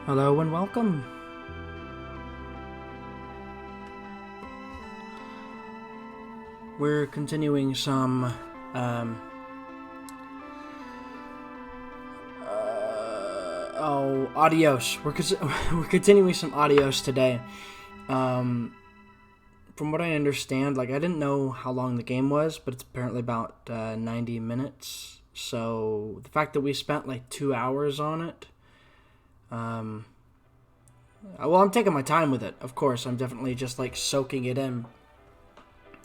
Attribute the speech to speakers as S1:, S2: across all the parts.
S1: Hello and welcome. We're continuing some Adios. We're continuing some Adios today. From what I understand, I didn't know how long the game was, but it's apparently about 90 minutes. So the fact that we spent 2 hours on it, well, I'm taking my time with it. Of course, I'm definitely just soaking it in.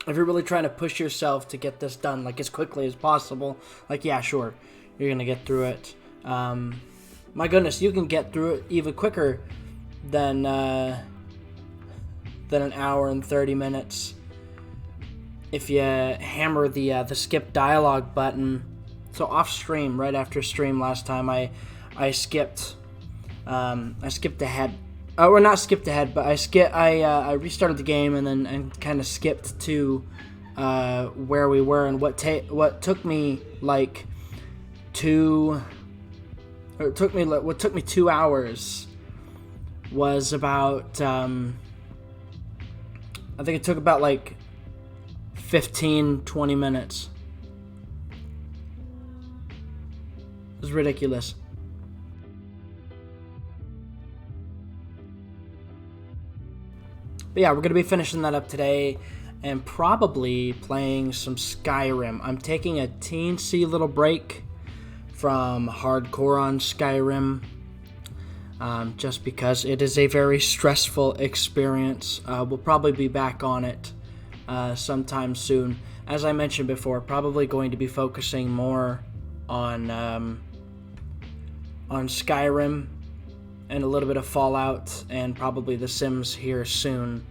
S1: If you're really trying to push yourself to get this done as quickly as possible, yeah, sure, you're gonna get through it. My goodness, you can get through it even quicker than an hour and 30 minutes if you hammer the skip dialogue button. So off stream, right after stream last time, I skipped ahead. Or not skipped ahead, but I restarted the game and kind of skipped to where we were, and what took me 2 hours was about I think it took about 15-20 minutes. It was ridiculous. But yeah, we're going to be finishing that up today and probably playing some Skyrim. I'm taking a teensy little break from hardcore on Skyrim just because it is a very stressful experience. We'll probably be back on it sometime soon. As I mentioned before, probably going to be focusing more on Skyrim and a little bit of Fallout, and probably The Sims here soon.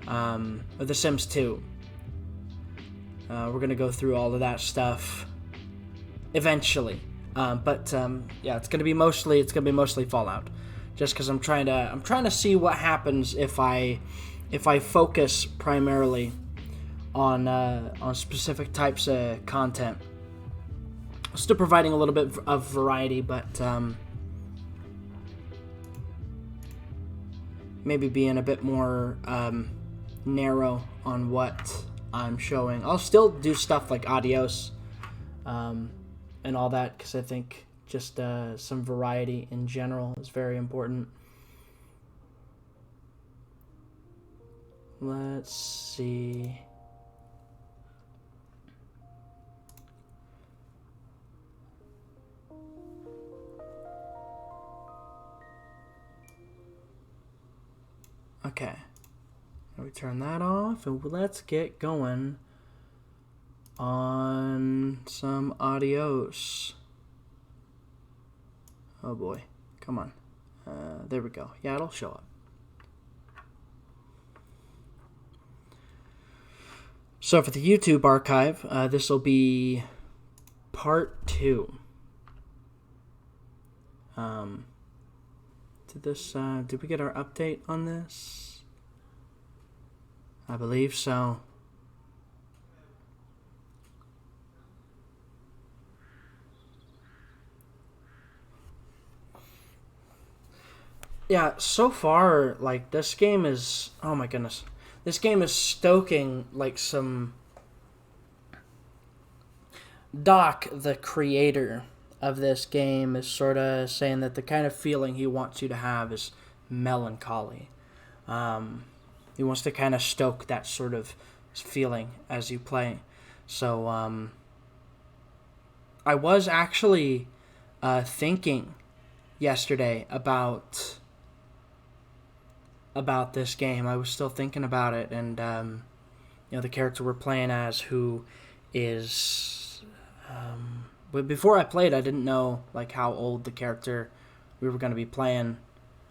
S1: Or The Sims 2. We're going to go through all of that stuff eventually. But yeah, it's going to be mostly Fallout. Just because I'm trying to see what happens if I focus primarily on specific types of content. Still providing a little bit of variety, but maybe being a bit more narrow on what I'm showing. I'll still do stuff like Adios and all that, because I think just some variety in general is very important. Let's see. Okay, we turn that off and let's get going on some Adios. Oh boy, come on. There we go. Yeah, it'll show up. So for the YouTube archive, this will be part 2. Did we get our update on this? I believe so. Yeah, so far, this game is, oh my goodness. This game is stoking, some... Doc, the creator of this game, is sort of saying that the kind of feeling he wants you to have is melancholy. He wants to kind of stoke that sort of feeling as you play. So, I was actually thinking yesterday about this game. I was still thinking about it, and the character we're playing as, who is but before I played, I didn't know how old the character we were going to be playing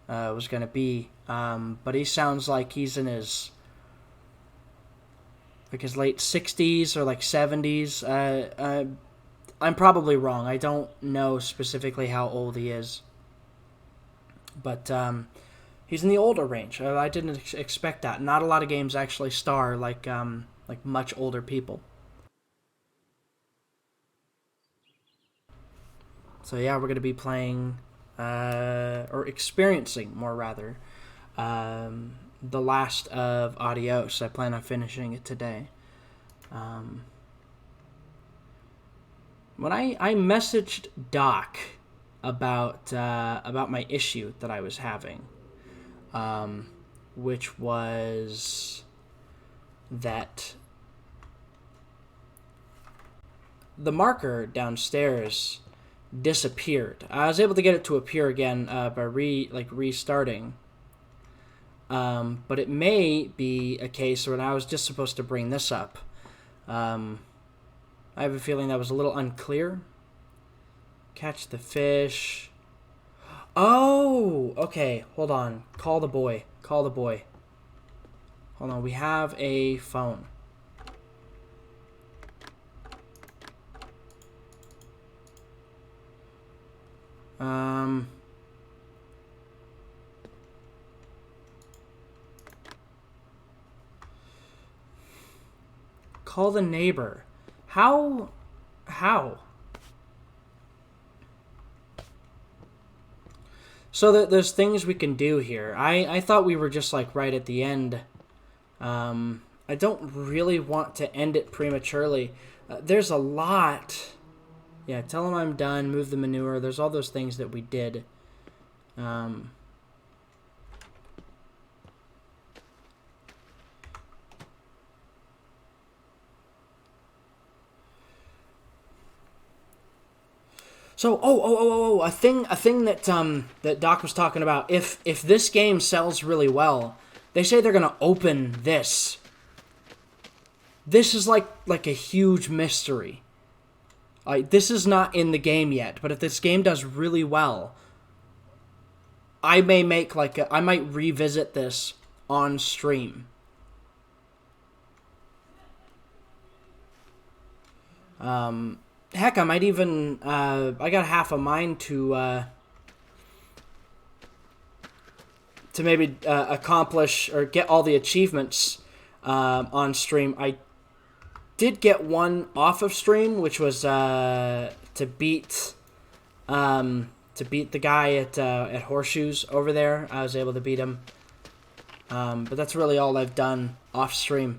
S1: was going to be, but he sounds like he's in his late 60s or 70s. I'm probably wrong. I don't know specifically how old he is, but he's in the older range. I didn't expect that. Not a lot of games actually star much older people. So yeah, we're going to be playing or experiencing more rather, the last of Adios. I plan on finishing it today. When I messaged Doc about my issue that I was having, which was that the marker downstairs disappeared. I was able to get it to appear again by restarting. But it may be a case when I was just supposed to bring this up. I have a feeling that was a little unclear. Catch the fish. Oh, okay. Hold on. Call the boy. Call the boy. Hold on. We have a phone. Call the neighbor. How? So there's things we can do here. I thought we were just like right at the end. I don't really want to end it prematurely. There's a lot. Yeah, tell him I'm done. Move the manure. There's all those things that we did. So, a thing that that Doc was talking about. If this game sells really well, they say they're gonna open this. This is like a huge mystery. This is not in the game yet, but if this game does really well, I may make I might revisit this on stream. Heck, I might even I got half a mind to maybe accomplish or get all the achievements on stream. I did get one off of stream, which was to beat the guy at Horseshoes over there. I was able to beat him, but that's really all I've done off stream.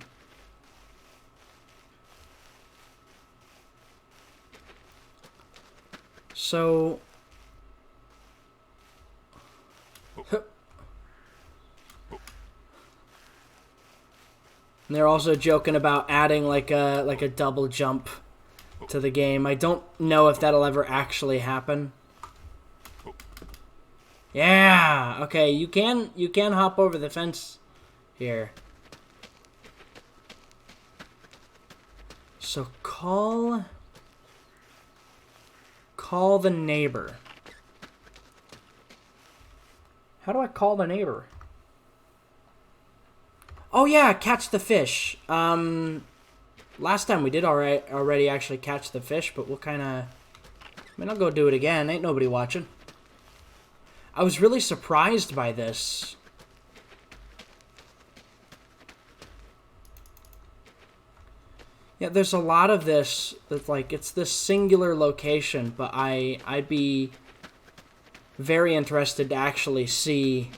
S1: So, and they're also joking about adding like a double jump to the game. I don't know if that'll ever actually happen. Yeah, okay, you can hop over the fence here. So call the neighbor. How do I call the neighbor? Oh yeah, catch the fish. Last time we did already actually catch the fish, but we'll kind of... I mean, I'll go do it again. Ain't nobody watching. I was really surprised by this. Yeah, there's a lot of this that's like, it's this singular location, but I'd be very interested to actually see...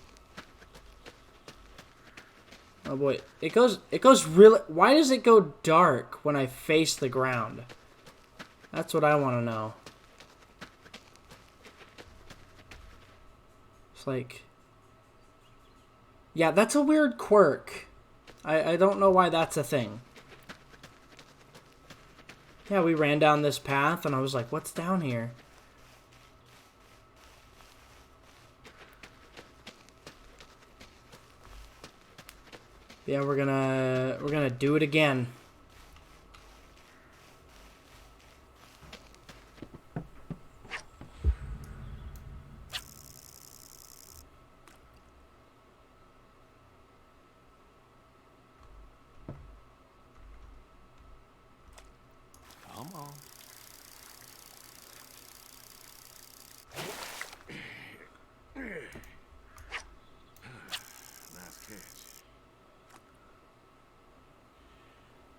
S1: Oh boy, it goes really... Why does it go dark when I face the ground? That's what I want to know. It's like... Yeah, that's a weird quirk. I don't know why that's a thing. Yeah, we ran down this path, and I was like, what's down here? Yeah, we're gonna do it again.
S2: Come on.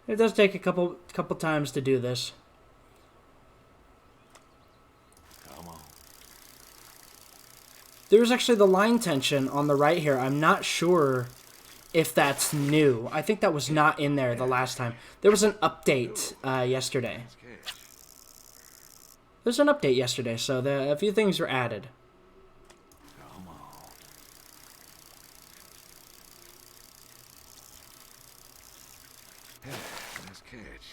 S1: It does take a couple times to do this.
S2: Come on.
S1: There's actually the line tension on the right here. I'm not sure if that's new. I think that was not in there the last time. There was an update yesterday. There's an update yesterday, so a few things were added.
S2: Come on. Nice catch.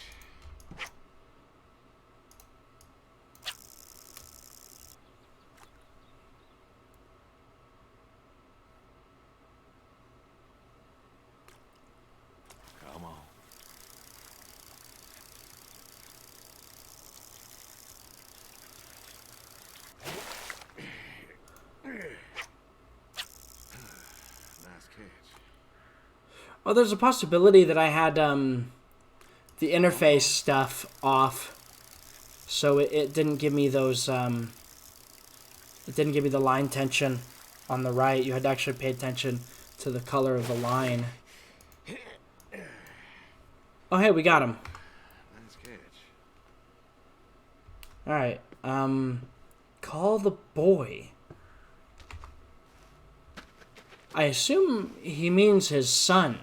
S2: Come on. Nice catch.
S1: Oh, there's a possibility that I had the interface stuff off, so it didn't give me those. It didn't give me the line tension on the right. You had to actually pay attention to the color of the line. Oh, hey, we got him.
S2: Nice catch.
S1: All right. Call the boy. I assume he means his son.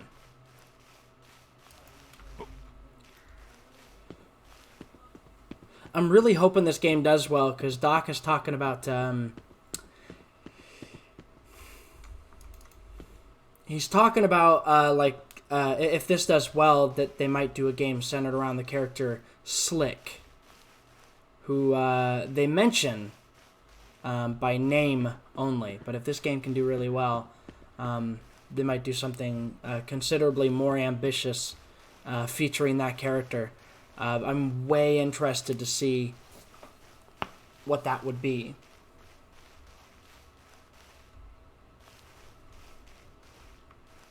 S1: I'm really hoping this game does well, because Doc is talking about... he's talking about, if this does well, that they might do a game centered around the character Slick, who they mention by name only. But if this game can do really well, they might do something considerably more ambitious featuring that character. I'm way interested to see what that would be.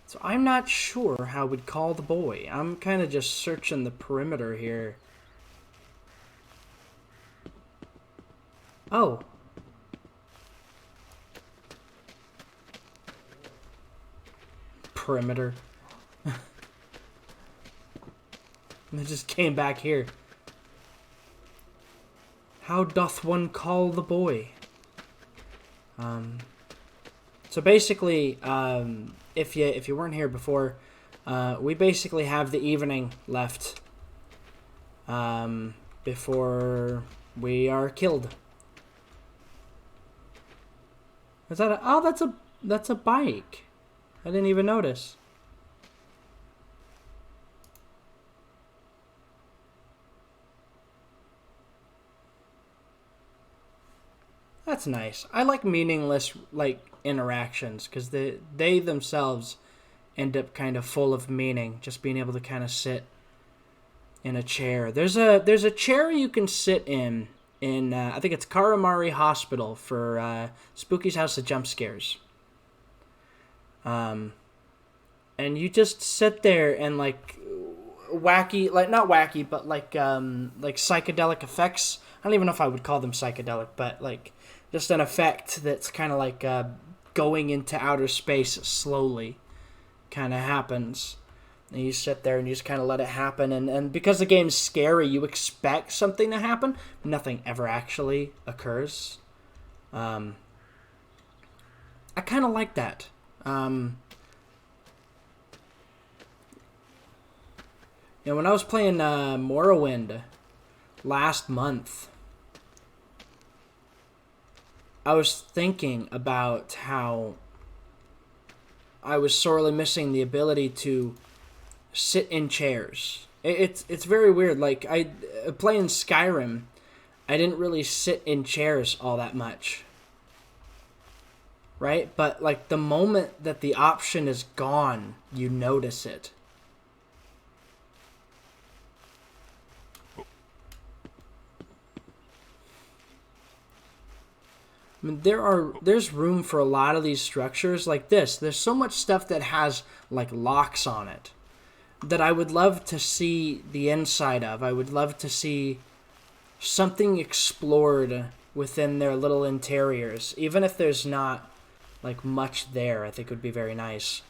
S1: So I'm not sure how we'd call the boy. I'm kind of just searching the perimeter here. Oh. Perimeter. And it just came back here. How doth one call the boy? So basically, if you weren't here before, we basically have the evening left before we are killed. Is that that's a bike? I didn't even notice. That's nice. I like meaningless interactions, because they themselves end up kind of full of meaning. Just being able to kind of sit in a chair. There's a chair you can sit in I think it's Karamari Hospital for Spooky's House of Jump Scares. And you just sit there and wacky, not wacky, but like psychedelic effects. I don't even know if I would call them psychedelic, but just an effect that's kind of going into outer space slowly kind of happens. And you sit there and you just kind of let it happen. And because the game's scary, you expect something to happen. Nothing ever actually occurs. I kind of like that. When I was playing Morrowind last month, I was thinking about how I was sorely missing the ability to sit in chairs. It's very weird. Playing Skyrim, I didn't really sit in chairs all that much. Right? But the moment that the option is gone, you notice it. I mean, there's room for a lot of these structures like this. There's so much stuff that has locks on it that I would love to see the inside of. I would love to see something explored within their little interiors, even if there's not much there. I think it would be very nice.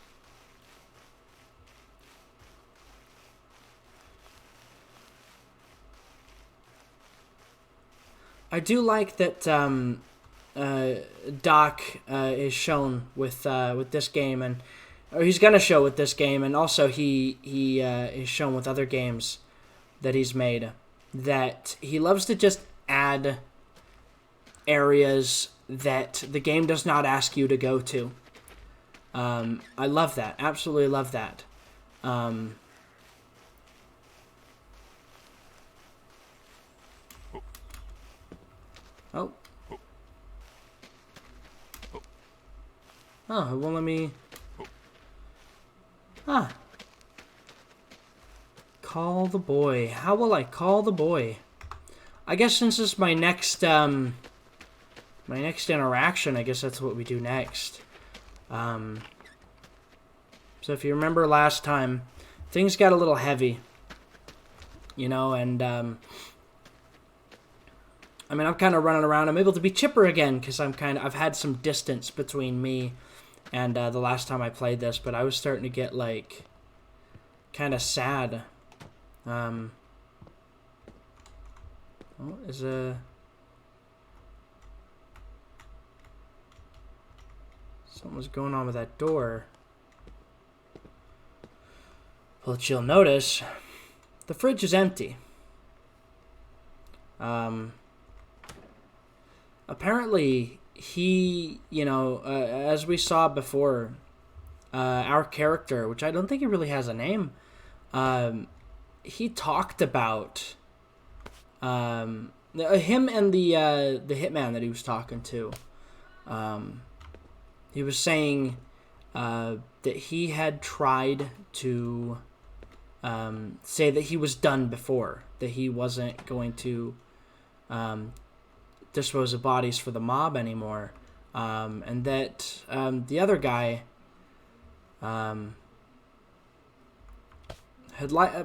S1: I do like that Doc is shown with this game, and or he's gonna show with this game, and also he is shown with other games that he's made, that he loves to just add areas that the game does not ask you to go to. I love that. Absolutely love that. Oh. Oh, it won't let me... Ah. Call the boy. How will I call the boy? I guess since this is my next interaction, I guess that's what we do next. So if you remember last time, things got a little heavy. You know, and I mean, I'm kind of running around. I'm able to be chipper again because I've had some distance between me and the last time I played this, but I was starting to get like kind of sad. What is something was going on with that door. But you'll notice the fridge is empty. Apparently he, you know, as we saw before, our character, which I don't think he really has a name, he talked about him and the hitman that he was talking to. He was saying that he had tried to say that he was done before, that he wasn't going to dispose of bodies for the mob anymore, and that the other guy had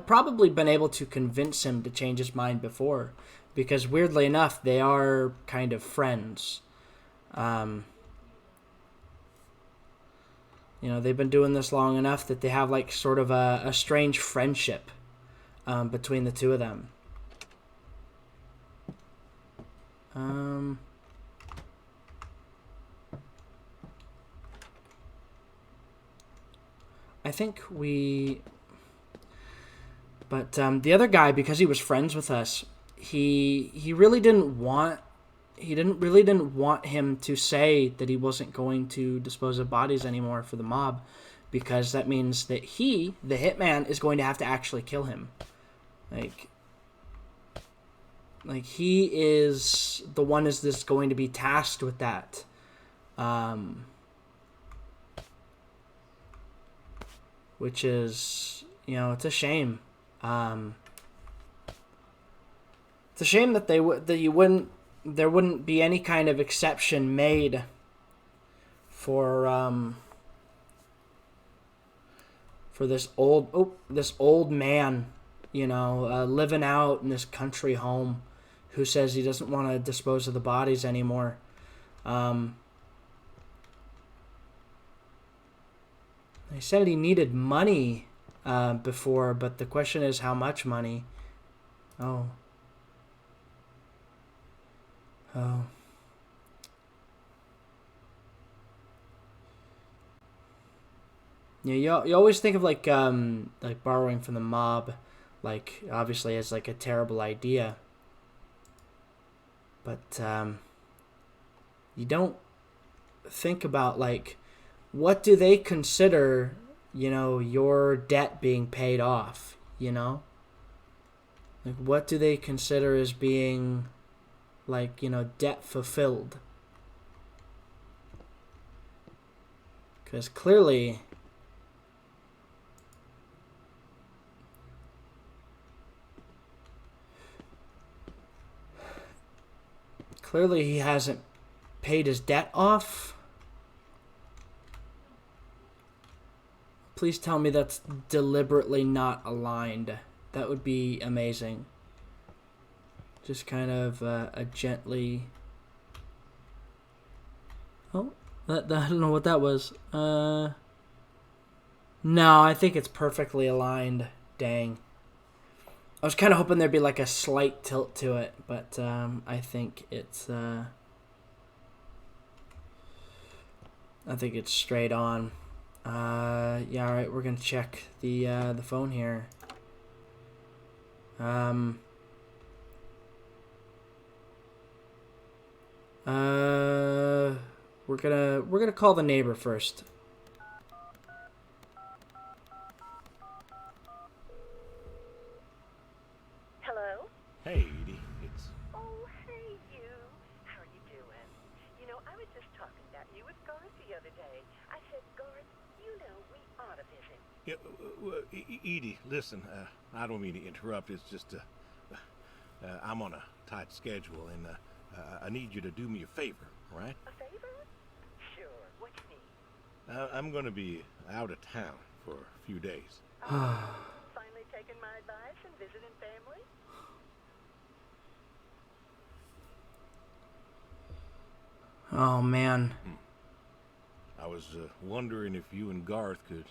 S1: probably been able to convince him to change his mind before, because weirdly enough, they are kind of friends. You know, they've been doing this long enough that they have like sort of a strange friendship between the two of them. I think we... But the other guy, because he was friends with us, he really didn't want... He really didn't want him to say that he wasn't going to dispose of bodies anymore for the mob, because that means that he, the hitman, is going to have to actually kill him. Like he is the one that's going to be tasked with that. Which is, you know, it's a shame. It's a shame that there wouldn't be any kind of exception made for this old man, you know, living out in this country home, who says he doesn't want to dispose of the bodies anymore. He said he needed money before, but the question is how much money. Oh. Yeah, you always think of like borrowing from the mob, like obviously as like a terrible idea. But you don't think about like, what do they consider, you know, your debt being paid off, you know? Like, what do they consider as being, like, you know, debt fulfilled? Because clearly he hasn't paid his debt off. Please tell me that's deliberately not aligned. That would be amazing. Just kind of a gently... Oh, I don't know what that was. No, I think it's perfectly aligned. Dang. I was kind of hoping there'd be like a slight tilt to it, but I think it's I think it's straight on. Yeah, alright, we're gonna check the phone here. We're gonna call the neighbor first.
S3: Hello?
S2: Hey, Edie. It's...
S3: Oh, hey, you. How are you doing? You know, I was just talking about you with Garth the other day. I said, Garth, you know, we ought to visit.
S2: Edie, listen, I don't mean to interrupt. It's just, I'm on a tight schedule, and I need you to do me a favor, all right?
S3: A favor? Sure. What you need?
S2: I'm going to be out of town for a few days.
S3: Finally taking my advice and visiting family?
S1: Oh, man.
S2: I was wondering if you and Garth could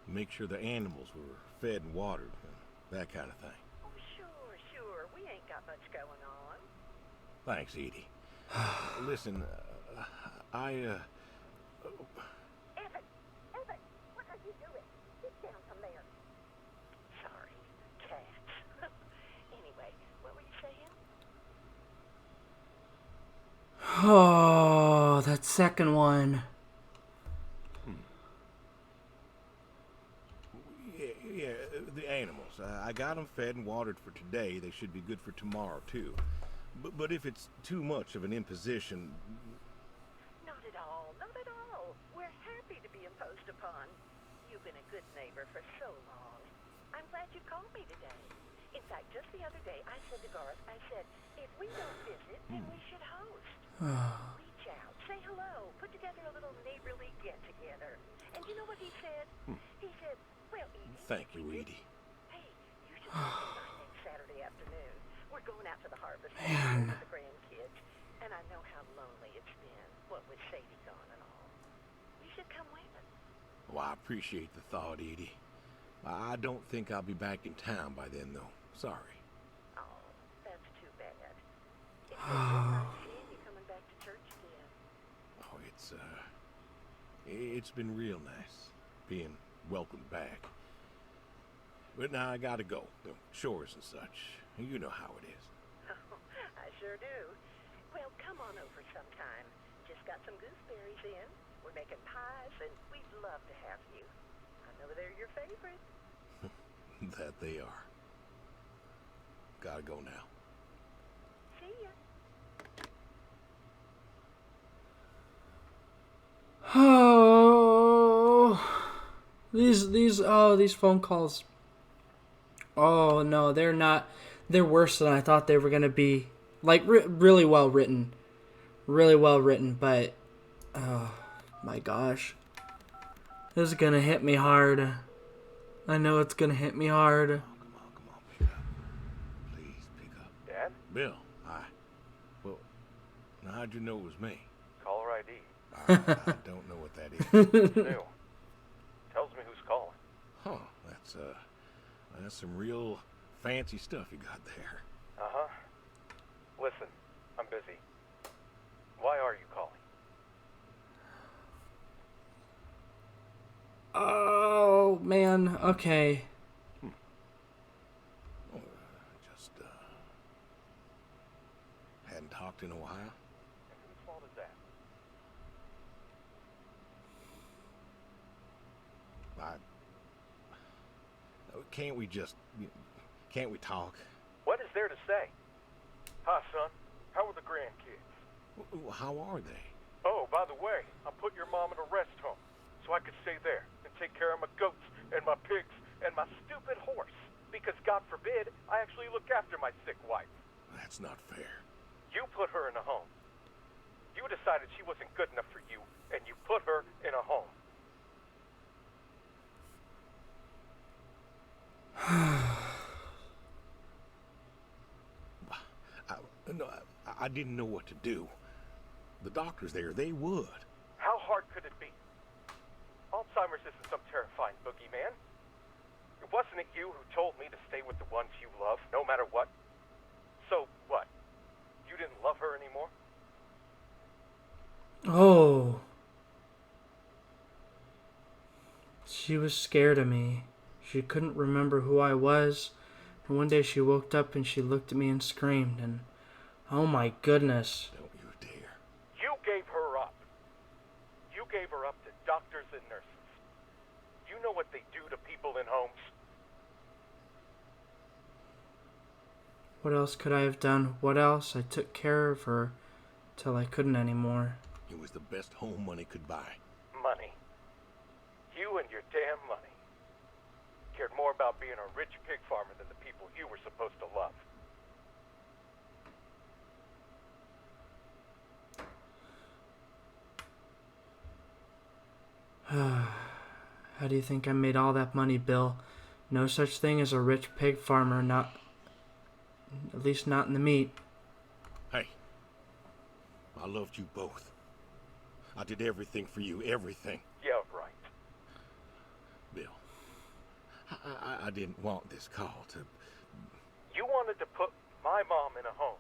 S2: make sure the animals were fed and watered, and that kind of thing.
S3: Oh, sure. We ain't got much going on.
S2: Thanks, Edie. Listen,
S3: Evan, what are you doing? Get down from there. Sorry, cats. Anyway, what were you saying?
S1: Oh, that second one.
S2: Yeah, the animals. I got them fed and watered for today. They should be good for tomorrow, too. But if it's too much of an imposition...
S3: Not at all. We're happy to be imposed upon. You've been a good neighbor for so long. I'm glad you called me today. In fact, just the other day, I said to Garth, if we don't visit, then we should host. Reach out, say hello, put together a little neighborly get-together. And you know what he said? He said, well, Edie...
S2: Thank you, Edie.
S3: Hey, you should come by next Saturday afternoon. We're going out to the harvest
S1: Man.
S3: with the grandkids. And I know how lonely it's been, what with Sadie gone and all. You should come with us.
S2: Well, I appreciate the thought, Edie. I don't think I'll be back in town by then, though. Sorry.
S3: Oh, that's too bad. It's been real nice seeing you coming back to church again.
S2: Oh, it's been real nice being welcomed back. But now I gotta go. The chores and such. You know how it is.
S3: Oh, I sure do. Well, come on over sometime. Just got some gooseberries in. We're making pies, and we'd love to have you. I know they're your favorite.
S2: That they are. Gotta go now.
S3: See ya.
S1: Oh, these phone calls. Oh no, they're not. They're worse than I thought they were gonna be. Like really well written, But oh my gosh, this is gonna hit me hard. I know it's gonna hit me hard.
S2: Come on, pick up. Please, pick up.
S4: Dad?
S2: Bill, hi. Well, now how'd you know it was me?
S4: Caller ID.
S2: I don't know what that is.
S4: New. Tells me who's calling.
S2: Huh, that's some real fancy stuff you got there.
S4: Uh-huh. Listen, I'm busy. Why are you calling?
S1: Oh man, okay.
S2: Just, hadn't talked in a while.
S4: And whose fault is that?
S2: Can't we talk?
S4: What is there to say? Hi, son. How are the grandkids?
S2: How are they?
S4: Oh, by the way, I put your mom in a rest home so I could stay there and take care of my goats and my pigs and my stupid horse. Because God forbid, I actually look after my sick wife.
S2: That's not fair.
S4: You put her in a home. You decided she wasn't good enough for you, and you put her in a home.
S2: I didn't know what to do. The doctors there, they would.
S4: How hard could it be? Alzheimer's isn't some terrifying boogeyman. Wasn't it you who told me to stay with the ones you love, no matter what? So what? You didn't love her anymore?
S1: Oh. She was scared of me. She couldn't remember who I was. And one day she woke up and she looked at me and screamed. And oh my goodness.
S2: Don't you dare.
S4: You gave her up. You gave her up to doctors and nurses. You know what they do to people in homes?
S1: What else could I have done? What else? I took care of her till I couldn't anymore.
S2: It was the best home money could buy.
S4: Money. You and your damn money. Cared more about being a rich pig farmer than the people you were supposed to love.
S1: How do you think I made all that money, Bill? No such thing as a rich pig farmer, not... at least not in the meat.
S2: Hey, I loved you both. I did everything for you, everything.
S4: Yeah, right.
S2: Bill, I didn't want this call to...
S4: You wanted to put my mom in a home.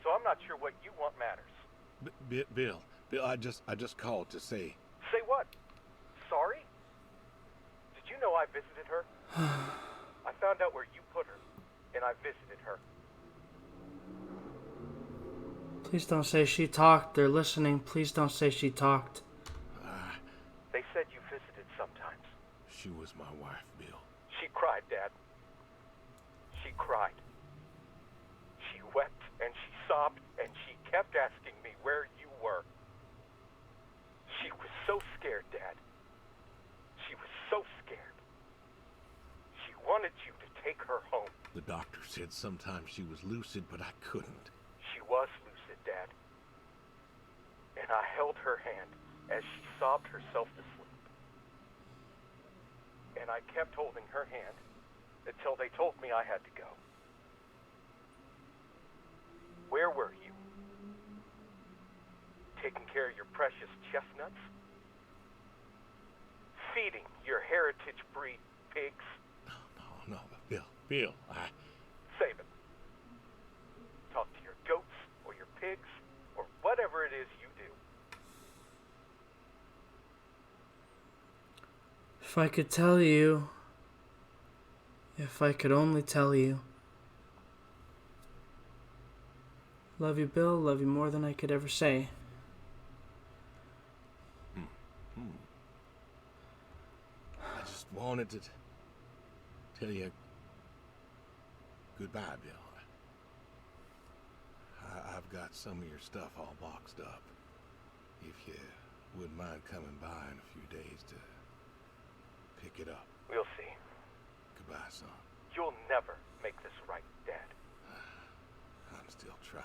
S4: So I'm not sure what you want matters.
S2: Bill, I just called to say...
S4: Say what? Sorry? Did you know I visited her? I found out where you put her, and I visited her.
S1: Please don't say she talked. They're listening. Please don't say she talked.
S4: They said you visited sometimes.
S2: She was my wife, Bill.
S4: She cried, Dad. She cried. She wept and she sobbed and she kept asking me where you were. She was so scared, Dad. She was so scared. She wanted you to take her home.
S2: The doctor said sometimes she was lucid, but I couldn't.
S4: She was lucid, Dad. And I held her hand as she sobbed herself to sleep. And I kept holding her hand until they told me I had to go. Where were you? Taking care of your precious chestnuts? Feeding your heritage breed pigs?
S2: No, Bill,
S4: Save it. Talk to your goats or your pigs or whatever it is you do.
S1: If I could tell you... if I could only tell you. Love you, Bill. Love you more than I could ever say.
S2: I just wanted to tell you goodbye, Bill. I've got some of your stuff all boxed up. If you wouldn't mind coming by in a few days to pick it up.
S4: We'll see.
S2: Goodbye, son.
S4: You'll never make this right, Dad.
S2: I'm still trying.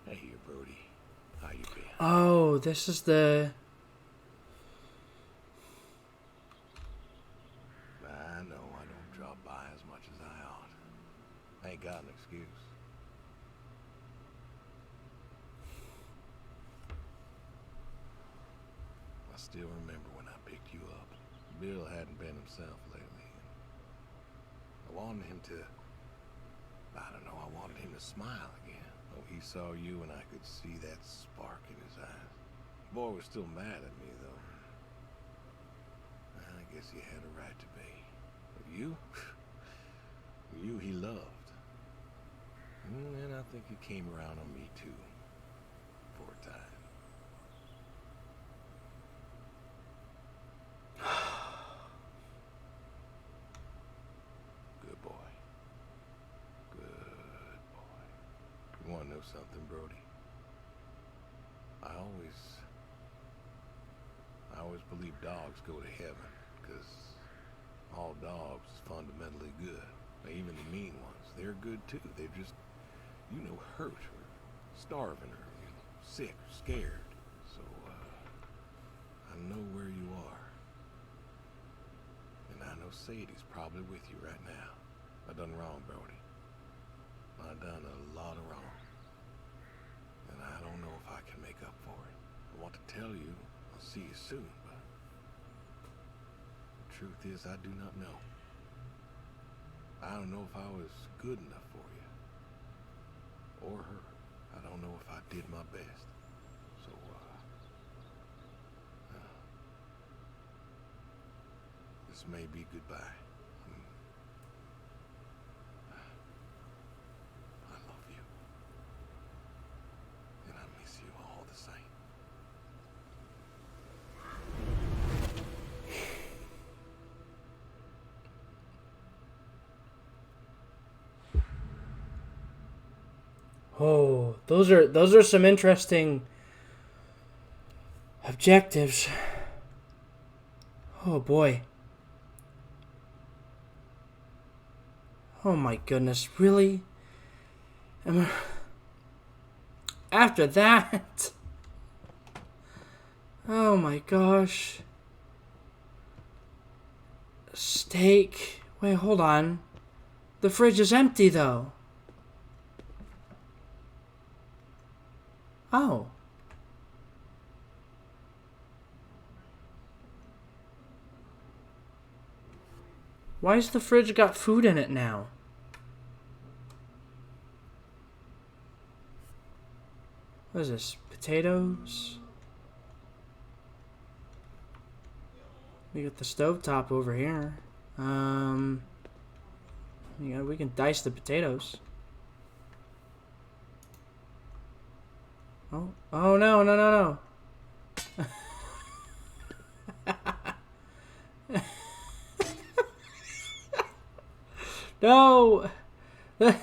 S2: Hey here, Brody. How you been?
S1: Oh, this is the...
S2: I know I don't drop by as much as I ought. I ain't got an excuse. I still remember when I picked you up. Bill hadn't been himself lately. I wanted him to... I wanted him to smile again. Oh, he saw you and I could see that spark in his eyes. The boy was still mad at me, though. I guess he had a right to be. But you? You he loved. And I think he came around on me, too. For a time. Good boy. Good boy. You want to know something, Brody? I always believed dogs go to heaven, because all dogs is fundamentally good. Even the mean ones, they're good too. They're just, hurt or starving or sick or scared. So, I know where you are. And I know Sadie's probably with you right now. I done wrong, Brody. I done a lot of wrong. And I don't know if I can make up for it. I want to tell you I'll see you soon, but the truth is I do not know. I don't know if I was good enough for you. Or her. I don't know if I did my best. So, this may be goodbye. I love you. And I miss you all the same.
S1: Oh, those are some interesting objectives. Oh boy. Oh my goodness, really? After that? Oh my gosh. Steak. Wait, hold on. The fridge is empty though. Oh. Why's the fridge got food in it now? What is this? Potatoes? We got the stovetop over here. Yeah, we can dice the potatoes. Oh, oh no, no, no, no. No. There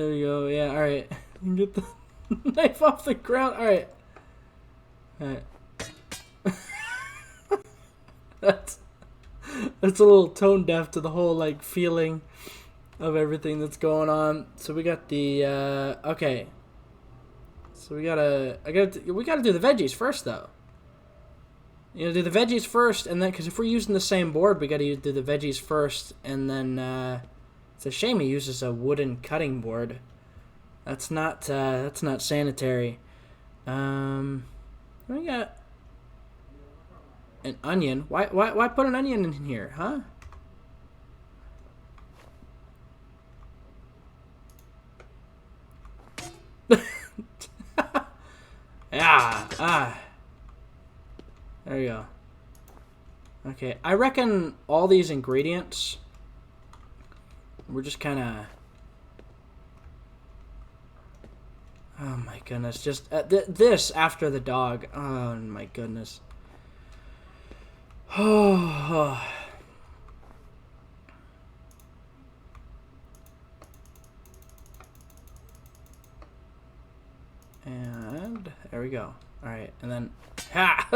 S1: we go. Yeah, alright. Get the knife off the ground. Alright. Alright. That's a little tone deaf to the whole like feeling of everything that's going on. So we got the okay. So we gotta do the veggies first though. You know, do the veggies first, and then because if we're using the same board, we gotta do the veggies first, and then it's a shame he uses a wooden cutting board. That's not sanitary. We got an onion. Why put an onion in here, huh? There you go. Okay, I reckon all these ingredients, we're just kind of... Oh my goodness, just this after the dog. Oh my goodness. Oh. And there we go. All right, and then ha.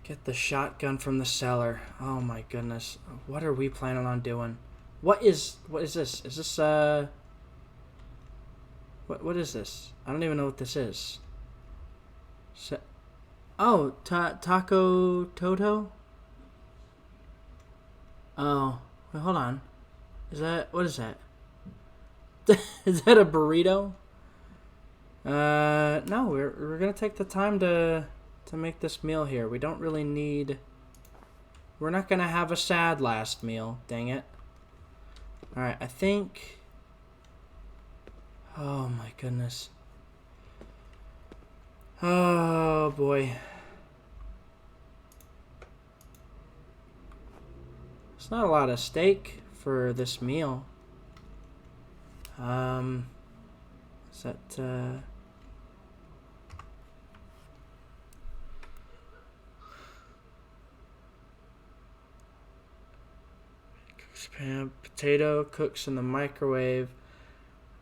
S1: Get the shotgun from the cellar. Oh my goodness. What are we planning on doing? What is this? Is this what is this? I don't even know what this is. Oh, Taco Toto? Oh, wait, hold on. What is that? Is that a burrito? No, we're gonna take the time to make this meal here. We don't really need... We're not going to have a sad last meal. Dang it. Alright, I think... Oh my goodness. Oh boy. It's not a lot of steak for this meal. Is that... Pan potato cooks in the microwave.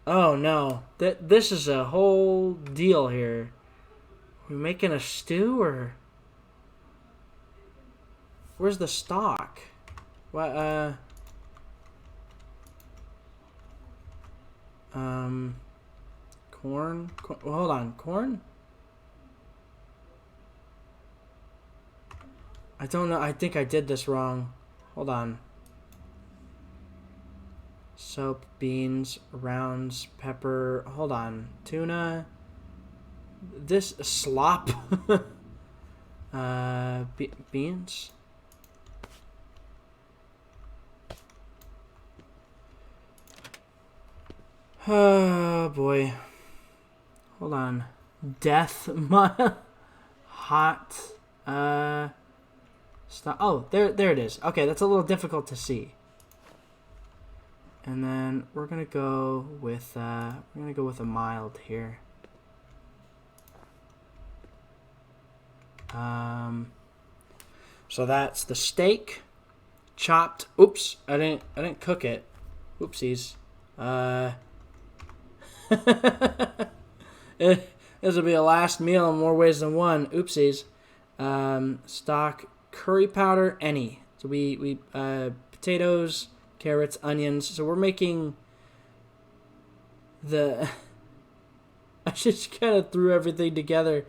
S1: Oh no, this is a whole deal here. Are we making a stew or where's the stock? What corn? Well, hold on, corn? I don't know. I think I did this wrong. Hold on. Soap, beans, rounds, pepper. Hold on. Tuna. This slop. Beans. Oh boy. Hold on. Death. Hot. Stop. Oh, there it is. Okay, that's a little difficult to see. And then we're gonna go with a mild here. So that's the steak, chopped. Oops, I didn't cook it. Oopsies. This will be a last meal in more ways than one. Oopsies. Stock, curry powder, any. So we potatoes, carrots, onions. So we're making the. I just kind of threw everything together.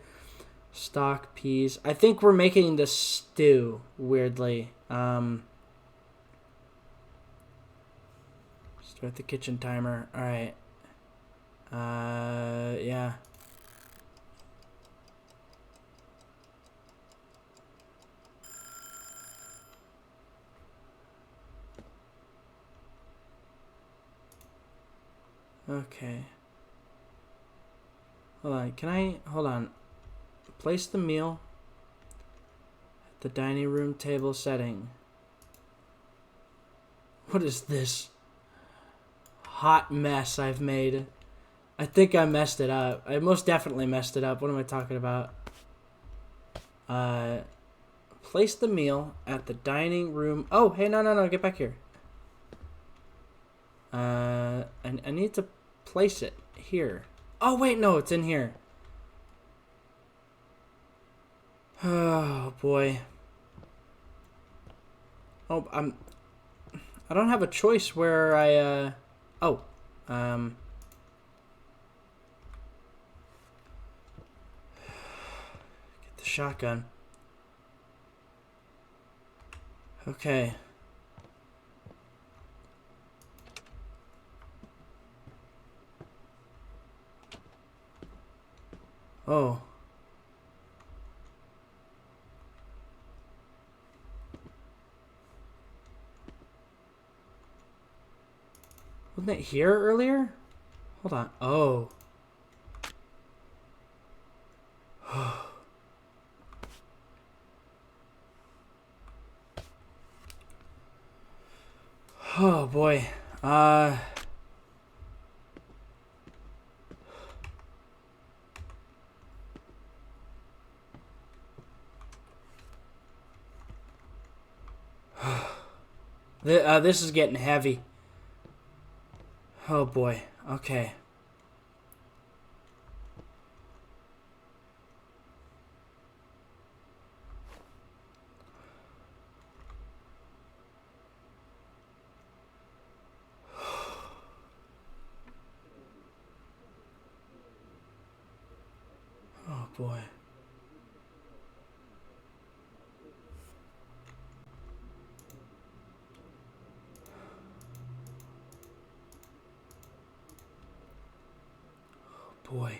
S1: Stock, peas. I think we're making the stew. Weirdly. Start the kitchen timer. All right. Yeah. Okay. Hold on. Place the meal at the dining room table setting. What is this hot mess I've made? I think I messed it up. I most definitely messed it up. What am I talking about? Place the meal at the dining room. Oh, hey, no, get back here. I need to place it here. Oh, wait, no, it's in here. Oh, boy. Oh, I don't have a choice where I, get the shotgun. Okay. Oh. Wasn't it here earlier? Hold on. Oh. Oh boy. This is getting heavy. Oh boy. Okay. Oh boy. Boy.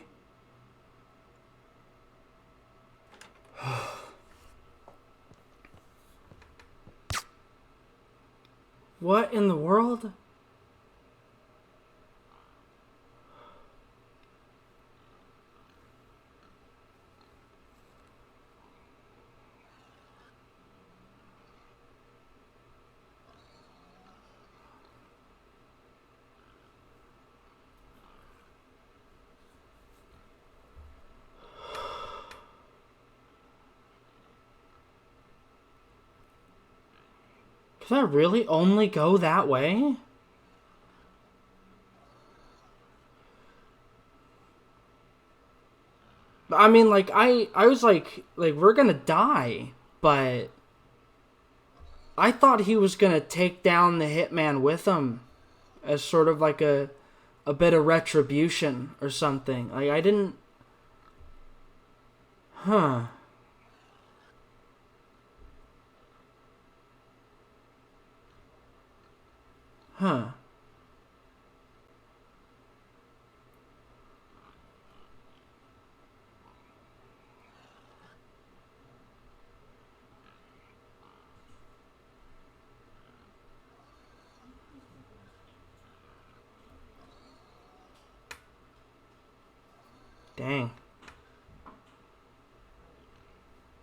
S1: What in the world? Does that really only go that way? I mean, like, I was like, we're gonna die, but I thought he was gonna take down the hitman with him as sort of like a bit of retribution or something. Like, I didn't... Huh. Huh. Dang.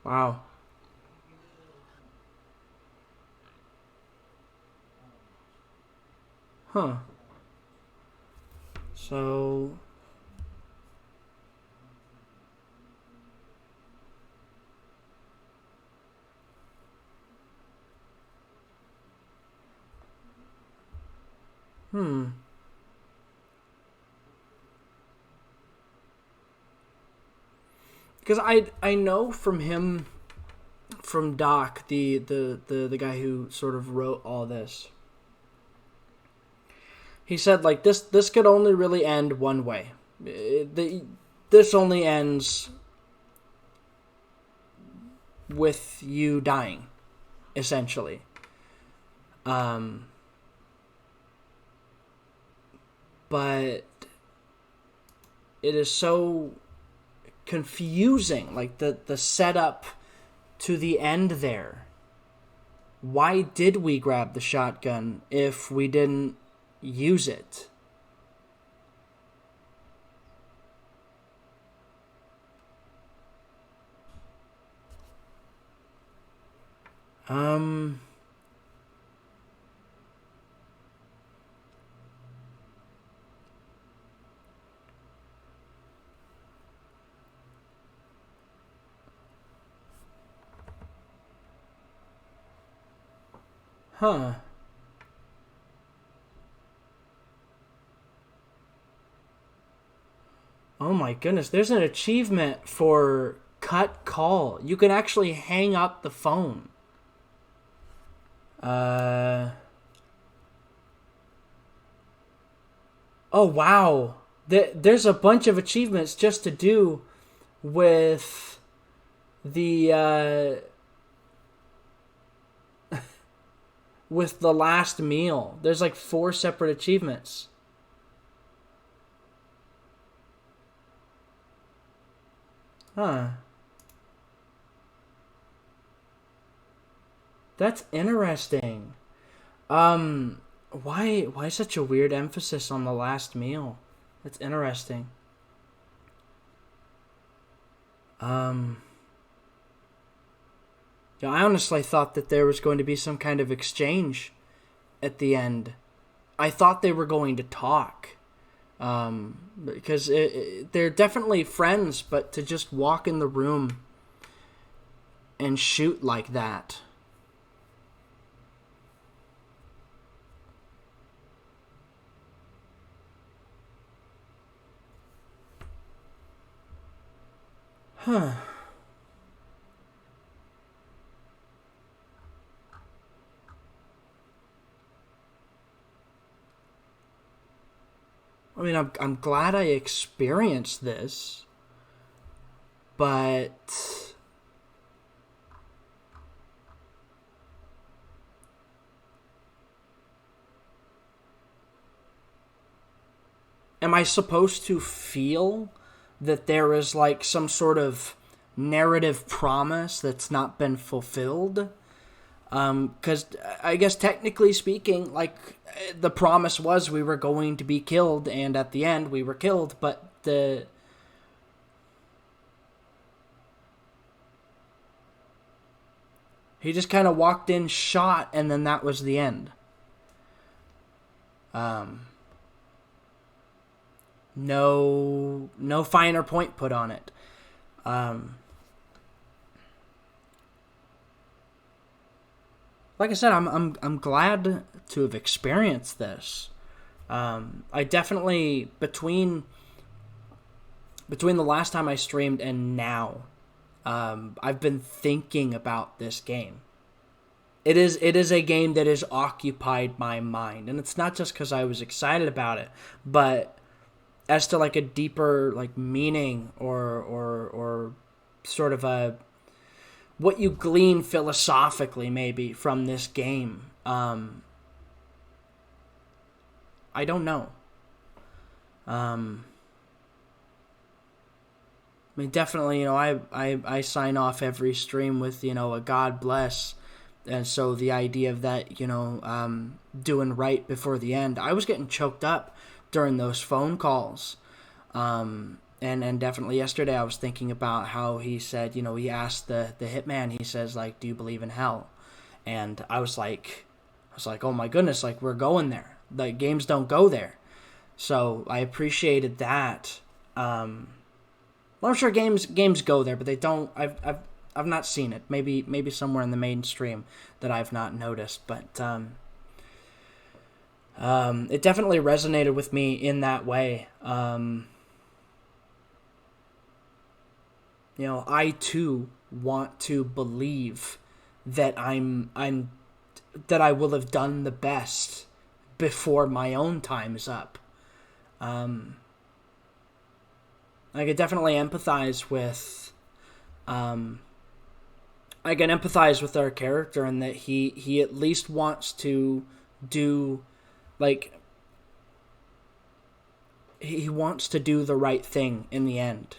S1: Wow. Huh. So... Because I know from him, from Doc, the guy who sort of wrote all this, he said, like, this could only really end one way. This only ends with you dying, essentially. But it is so confusing, like the setup to the end there. Why did we grab the shotgun if we didn't use it? Huh. Oh my goodness, there's an achievement for cut call. You can actually hang up the phone. Oh wow. There's a bunch of achievements just to do with the with the last meal. There's like 4 separate achievements. Huh. That's interesting. Why such a weird emphasis on the last meal? That's interesting. Yeah, I honestly thought that there was going to be some kind of exchange at the end. I thought they were going to talk. Because they're definitely friends, but to just walk in the room and shoot like that. Huh. I mean, I'm glad I experienced this, but am I supposed to feel that there is like some sort of narrative promise that's not been fulfilled? Because I guess technically speaking, like, the promise was we were going to be killed, and at the end we were killed, but he just kind of walked in, shot, and then that was the end. No finer point put on it. Like I said, I'm glad to have experienced this. I definitely, between the last time I streamed and now, I've been thinking about this game. It is a game that has occupied my mind, and it's not just because I was excited about it, but as to like a deeper like meaning or sort of a what you glean philosophically maybe from this game. I don't know. I mean, definitely, I sign off every stream with, a God bless. And so the idea of that, doing right before the end, I was getting choked up during those phone calls. And definitely yesterday I was thinking about how he said, he asked the hitman, he says, like, do you believe in hell? And I was like, oh my goodness, like, we're going there. Like, games don't go there. So I appreciated that. Well, I'm sure games go there, but they don't. I've not seen it. Maybe somewhere in the mainstream that I've not noticed. But it definitely resonated with me in that way. I too want to believe that that I will have done the best before my own time is up. I could definitely empathize with, our character in that he at least wants to do, like, he wants to do the right thing in the end.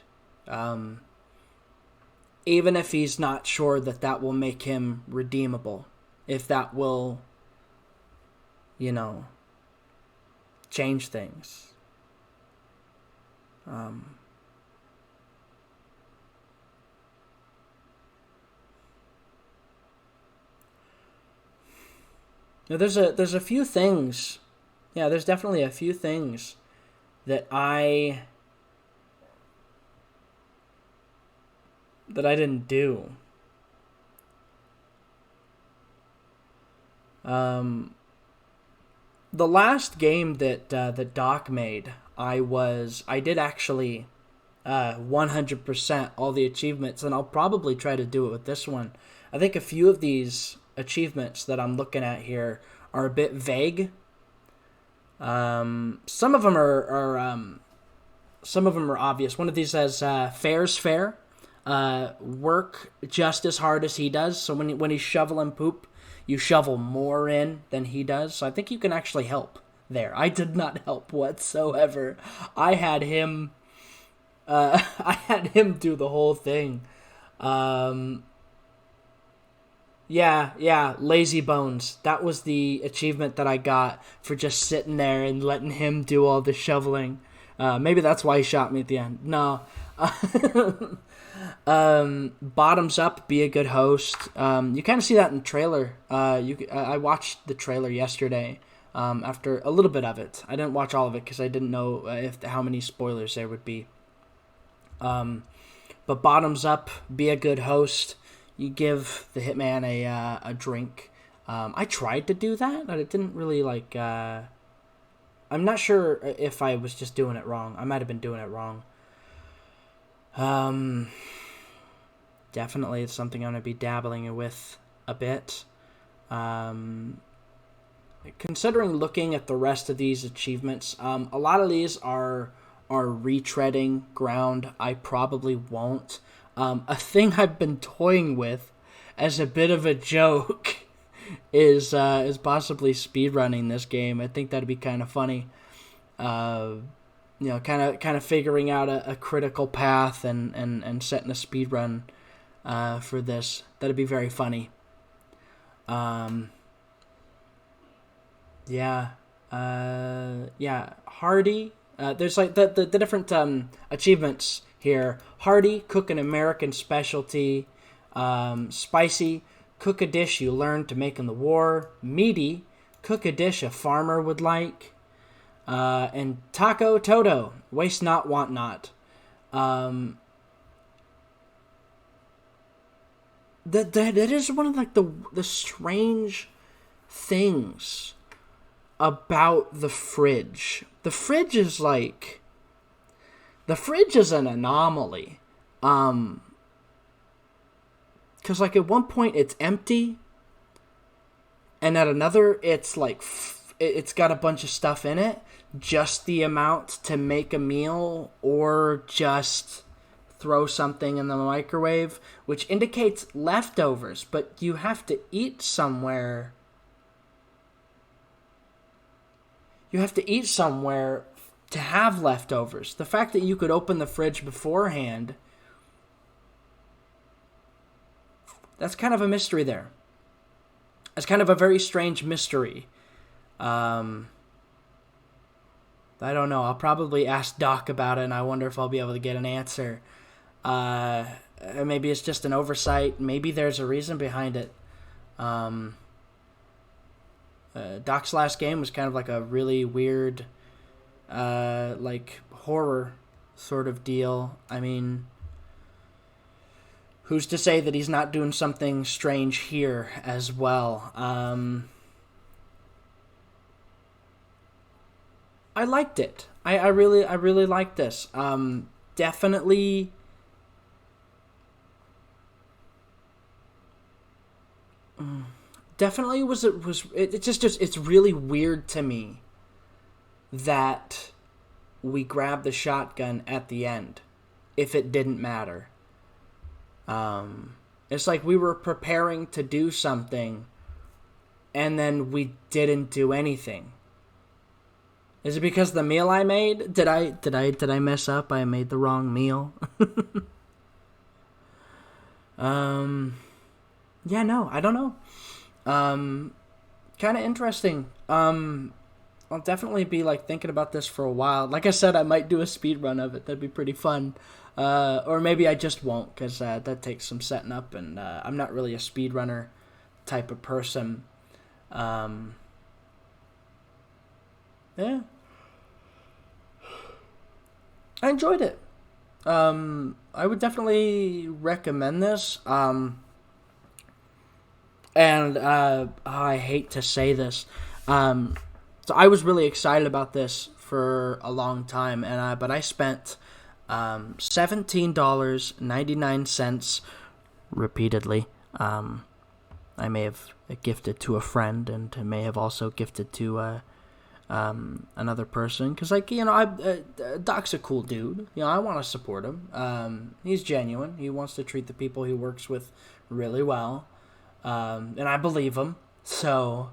S1: Even if he's not sure that will make him redeemable. If that will, change things. Now, there's a few things. Yeah, there's definitely a few things that I didn't do. The last game that Doc made, I did actually 100% all the achievements, and I'll probably try to do it with this one. I think a few of these achievements that I'm looking at here are a bit vague. Some of them are obvious. One of these says fair's fair. Work just as hard as he does. So when he's shoveling poop, you shovel more in than he does. So I think you can actually help there. I did not help whatsoever. I had him do the whole thing. Yeah, lazy bones. That was the achievement that I got for just sitting there and letting him do all the shoveling. Maybe that's why he shot me at the end. No. Bottoms up, be a good host. You kind of see that in the trailer. I watched the trailer yesterday. After a little bit of it, I didn't watch all of it because I didn't know how many spoilers there would be. But bottoms up, be a good host. You give the hitman a drink. I tried to do that, but it didn't really I'm not sure if I was just doing it wrong. I might have been doing it wrong. Definitely it's something I'm going to be dabbling with a bit. Considering looking at the rest of these achievements, a lot of these are retreading ground I probably won't. A thing I've been toying with as a bit of a joke is possibly speedrunning this game. I think that'd be kind of funny. Kind of figuring out a critical path and setting a speedrun for this. That'd be very funny. Hardy. There's like the different achievements here. Hearty, cook an American specialty. Spicy, cook a dish you learned to make in the war. Meaty, cook a dish a farmer would like. And Taco Toto, waste not, want not. That is one of the strange things about the fridge. The fridge is an anomaly. Because at one point it's empty, and at another it's it's got a bunch of stuff in it, just the amount to make a meal, or just throw something in the microwave, which indicates leftovers, but you have to eat somewhere. You have to eat somewhere to have leftovers. The fact that you could open the fridge beforehand, that's kind of a mystery there. It's kind of a very strange mystery. I don't know. I'll probably ask Doc about it, and I wonder if I'll be able to get an answer. Maybe it's just an oversight. Maybe there's a reason behind it. Doc's last game was kind of like a really weird, like horror sort of deal. I mean, who's to say that he's not doing something strange here as well? I liked it. I really liked this. Definitely. Definitely it's really weird to me that we grabbed the shotgun at the end if it didn't matter. It's like we were preparing to do something and then we didn't do anything. Is it because the meal I made? Did I mess up? I made the wrong meal. Yeah, no, I don't know. Kind of interesting. I'll definitely be like thinking about this for a while. Like I said, I might do a speed run of it. That'd be pretty fun. Or maybe I just won't, because that takes some setting up, and I'm not really a speedrunner type of person. Yeah. I enjoyed it. I would definitely recommend this. And I hate to say this. So I was really excited about this for a long time, but I spent $17.99 repeatedly. I may have gifted to a friend, and may have also gifted to another person, because Doc's a cool dude. I want to support him. He's genuine. He wants to treat the people he works with really well, and I believe him. So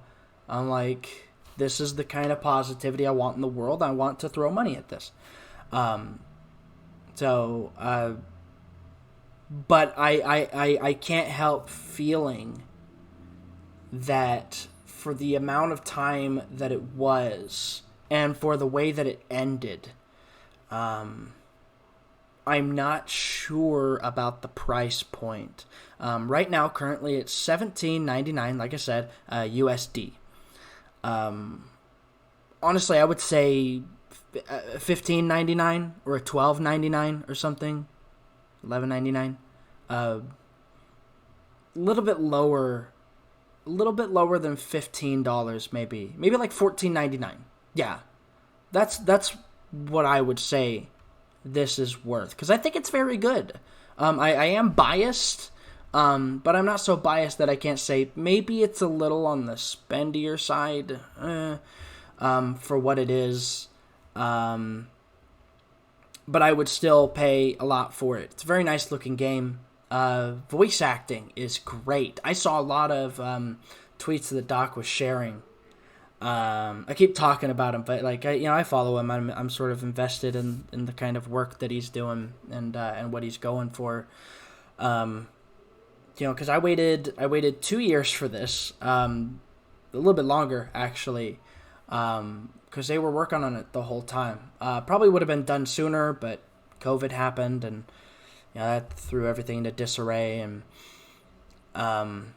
S1: I'm like, this is the kind of positivity I want in the world. I want to throw money at this. But I can't help feeling that for the amount of time that it was, and for the way that it ended, I'm not sure about the price point. Right now, currently, it's $17.99, like I said, USD. Honestly, I would say $15.99 or $12.99 or something, $11.99. A little bit lower than $15, maybe like $14.99. Yeah, that's what I would say this is worth, because I think it's very good. I am biased, but I'm not so biased that I can't say maybe it's a little on the spendier side for what it is. But I would still pay a lot for it. It's a very nice looking game. Voice acting is great. I saw a lot of tweets that Doc was sharing. I keep talking about him, but I follow him. I'm sort of invested in the kind of work that he's doing and what he's going for. Because I waited 2 years for this, a little bit longer actually, because they were working on it the whole time. Probably would have been done sooner, but COVID happened, and that threw everything into disarray, and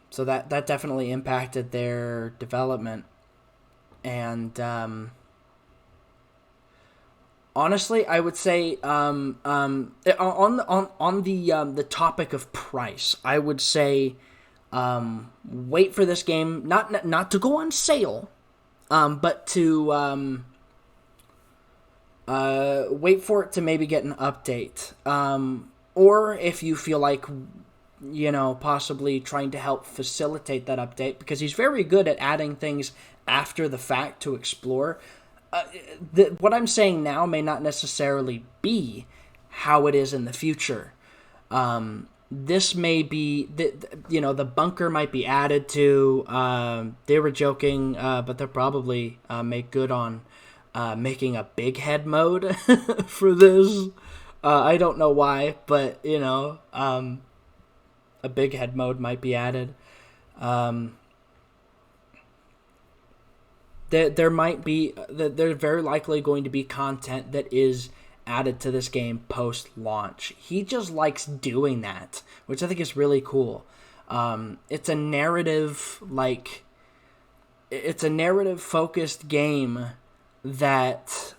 S1: so that definitely impacted their development. And honestly, I would say on the topic of price, I would say wait for this game not to go on sale, but to wait for it to maybe get an update, or if you feel like possibly trying to help facilitate that update, because he's very good at adding things after the fact to explore. What I'm saying now may not necessarily be how it is in the future. This may be, the bunker might be added to. They were joking, but they'll probably make good on making a big head mode for this. I don't know why, but a big head mode might be added. There might be, there's very likely going to be content that is added to this game post-launch. He just likes doing that, which I think is really cool. It's a narrative, it's a narrative-focused game that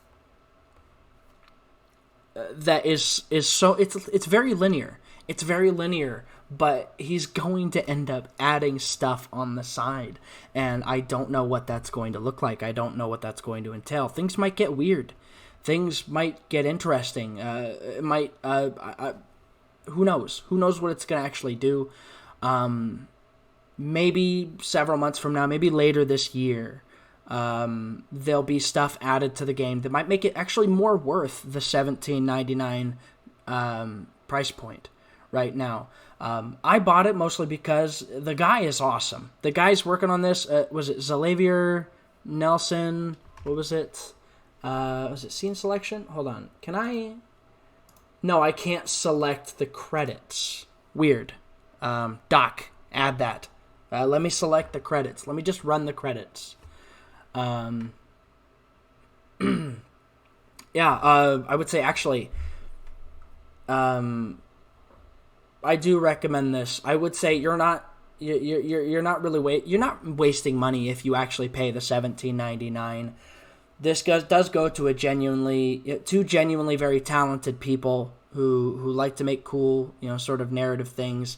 S1: is so, it's very linear. It's very linear, but he's going to end up adding stuff on the side, and I don't know what that's going to look like. I don't know what that's going to entail. Things might get weird. Things might get interesting. It might. Who knows? Who knows what it's going to actually do? Maybe several months from now, maybe later this year, there'll be stuff added to the game that might make it actually more worth the $17.99 price point right now. I bought it mostly because the guy is awesome. The guy's working on this. Was it Xavier Nelson? What was it? Was it scene selection? Hold on. Can I? No, I can't select the credits. Weird. Doc, add that. Let me select the credits. Let me just run the credits. Yeah, I would say actually, I do recommend this. I would say you're not wasting money if you actually pay the $17.99. This does go to two genuinely very talented people who like to make cool, sort of narrative things.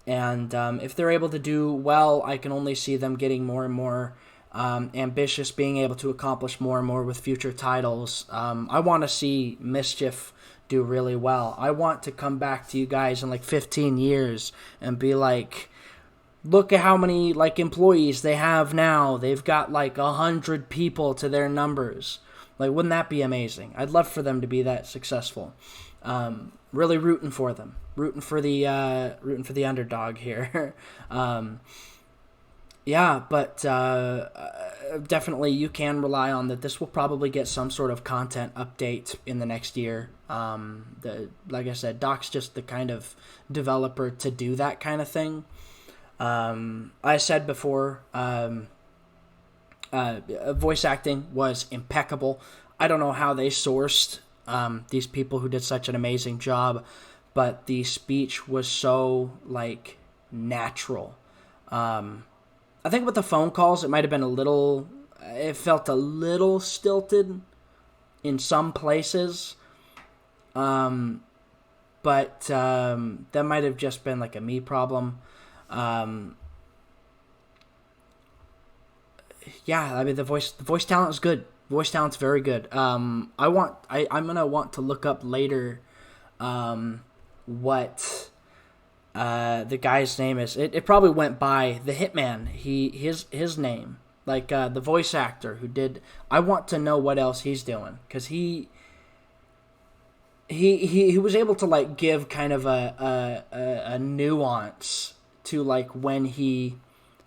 S1: And if they're able to do well, I can only see them getting more and more ambitious, being able to accomplish more and more with future titles. I want to see Mischief do really well. I want to come back to you guys in 15 years and be like, look at how many employees they have now. They've got 100 people to their numbers. Wouldn't that be amazing? I'd love for them to be that successful. Really rooting for them. Rooting for the underdog here. Yeah, but definitely you can rely on that. This will probably get some sort of content update in the next year. Like I said, Doc's just the kind of developer to do that kind of thing. I said before, voice acting was impeccable. I don't know how they sourced these people who did such an amazing job, but the speech was so natural. I think with the phone calls, it might have been it felt a little stilted in some places. But that might have just been a me problem. Yeah, I mean the voice talent is good. Voice talent's very good. I'm gonna want to look up later, what the guy's name is. It probably went by the Hitman. His name, the voice actor who did. I want to know what else he's doing, because he was able to give kind of a nuance to when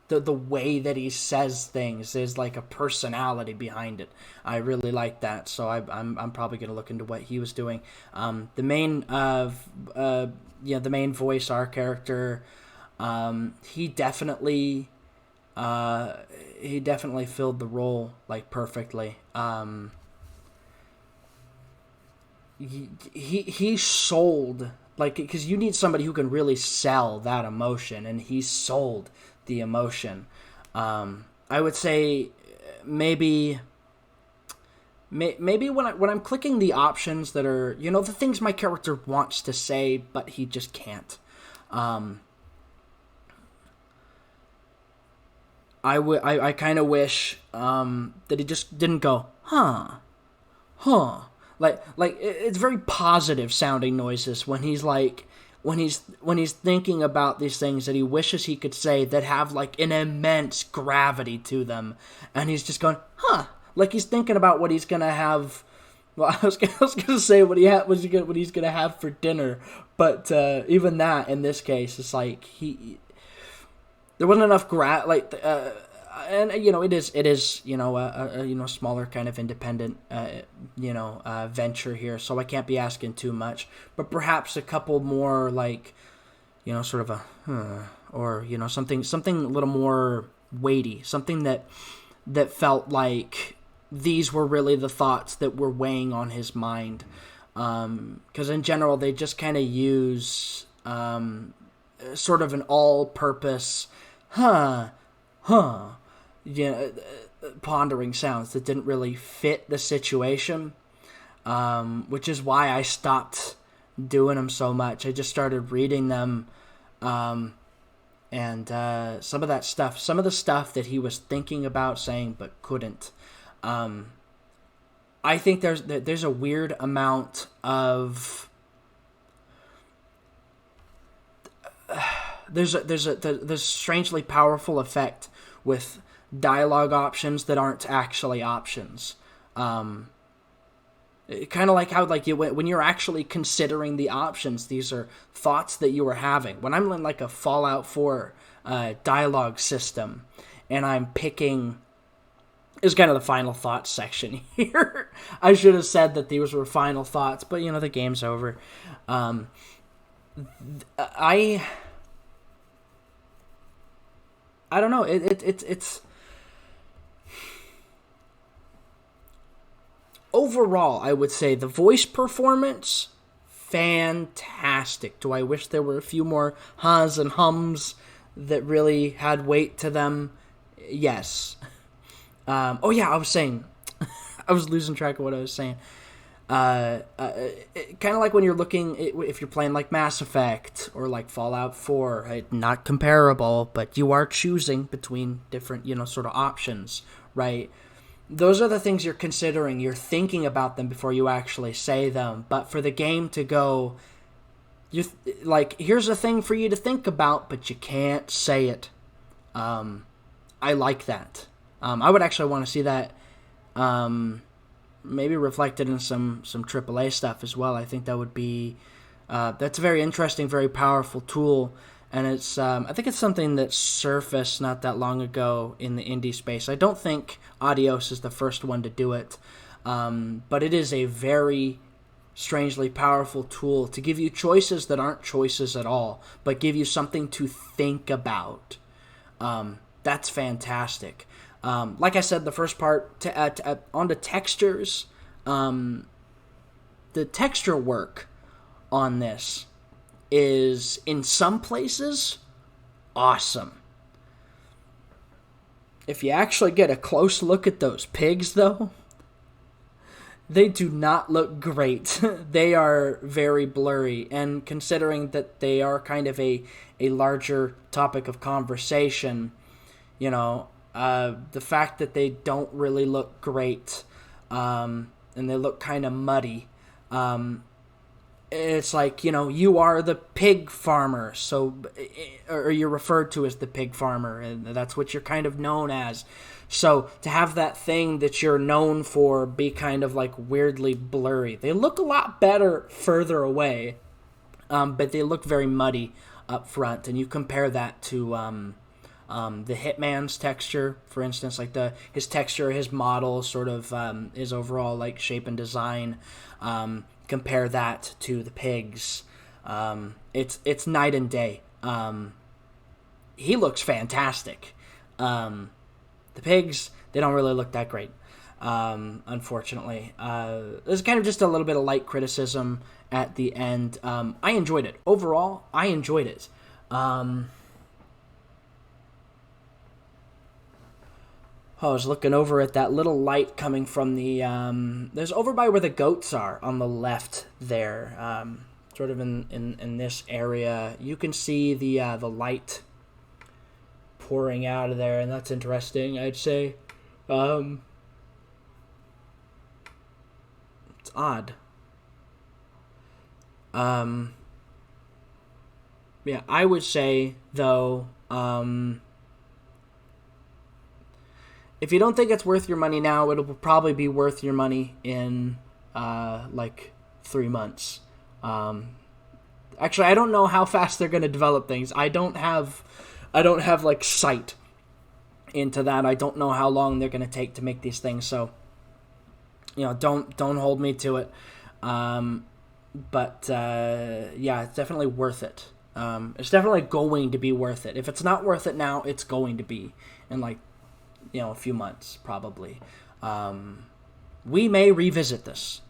S1: the way that he says things. There's a personality behind it. I really like that, so I'm probably gonna look into what he was doing. The main voice, our character, he definitely filled the role perfectly. He sold, because you need somebody who can really sell that emotion, and he sold the emotion. I would say maybe when I'm clicking the options that are, the things my character wants to say but he just can't, I kind of wish that he just didn't go huh. It's very positive sounding noises when he's when he's thinking about these things that he wishes he could say that have an immense gravity to them, and he's just going huh, he's thinking about what he's gonna have. Well, I was gonna say what he's gonna have for dinner, but even that in this case is there wasn't enough and it is a smaller kind of independent venture here, so I can't be asking too much, but perhaps a couple more like sort of or something a little more weighty, something that felt like these were really the thoughts that were weighing on his mind, because in general they just kind of use sort of an all-purpose pondering sounds that didn't really fit the situation, which is why I stopped doing them so much. I just started reading them, and some of the stuff that he was thinking about saying but couldn't. I think there's a weird amount of there's a strangely powerful effect with dialogue options that aren't actually options. Kind of like how when you're actually considering the options, these are thoughts that you are having. When I'm in like a Fallout 4 dialogue system, and I'm picking, is kind of the final thoughts section here. I should have said that these were final thoughts, but the game's over. I don't know. It's overall, I would say the voice performance, fantastic. Do I wish there were a few more ha's and hums that really had weight to them? Yes. I was saying, I was losing track of what I was saying. Kind of like when you're looking, if you're playing like Mass Effect or like Fallout 4, right? Not comparable, but you are choosing between different, sort of options, right? Those are the things you're considering. You're thinking about them before you actually say them. But for the game to go, here's a thing for you to think about, but you can't say it. I like that. I would actually want to see that maybe reflected in some AAA stuff as well. I think that would be that's a very interesting, very powerful tool, and it's I think it's something that surfaced not that long ago in the indie space. I don't think Adios is the first one to do it, but it is a very strangely powerful tool to give you choices that aren't choices at all, but give you something to think about. That's fantastic. Like I said, the first part, onto textures, the texture work on this is, in some places, awesome. If you actually get a close look at those pigs, though, they do not look great. They are very blurry, and considering that they are kind of a larger topic of conversation, the fact that they don't really look great, and they look kind of muddy, it's like, you are the pig farmer, or you're referred to as the pig farmer, and that's what you're kind of known as. So to have that thing that you're known for be kind of like weirdly blurry. They look a lot better further away, but they look very muddy up front, and you compare that to the Hitman's texture, for instance, like his texture, his model, sort of his overall like shape and design. Compare that to the pigs. It's night and day. He looks fantastic. The pigs, they don't really look that great, unfortunately. There's kind of just a little bit of light criticism at the end. I enjoyed it. Overall, I enjoyed it. I was looking over at that little light coming from the, there's over by where the goats are on the left there, sort of in this area. You can see the light pouring out of there, and that's interesting, I'd say. It's odd. Yeah, I would say, though, if you don't think it's worth your money now, it'll probably be worth your money in, 3 months. Actually, I don't know how fast they're going to develop things. I don't have like sight into that. I don't know how long they're going to take to make these things, so don't hold me to it. But yeah, it's definitely worth it. It's definitely going to be worth it. If it's not worth it now, it's going to be in like a few months probably. We may revisit this.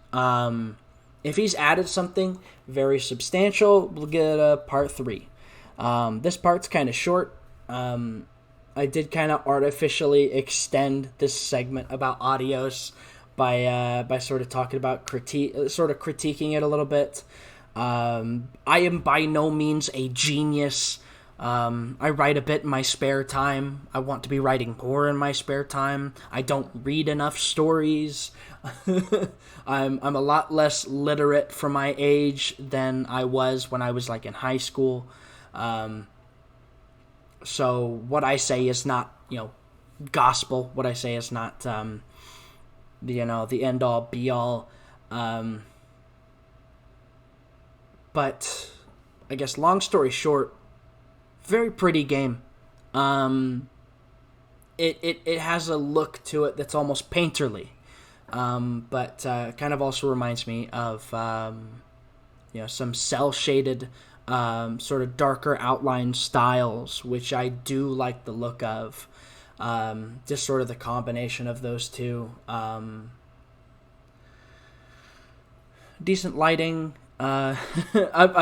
S1: If he's added something very substantial, we'll get a part 3. This part's kind of short. I did kind of artificially extend this segment about Adios by sort of talking about critiquing it a little bit. I am by no means a genius. I write a bit in my spare time. I want to be writing more in my spare time. I don't read enough stories. I'm a lot less literate for my age than I was when I was like in high school. So what I say is not, gospel. What I say is not, the end all be all. But I guess long story short, very pretty game. It has a look to it that's almost painterly. But kind of also reminds me of, some cel-shaded, sort of darker outline styles, which I do like the look of. Just sort of the combination of those two. Decent lighting. I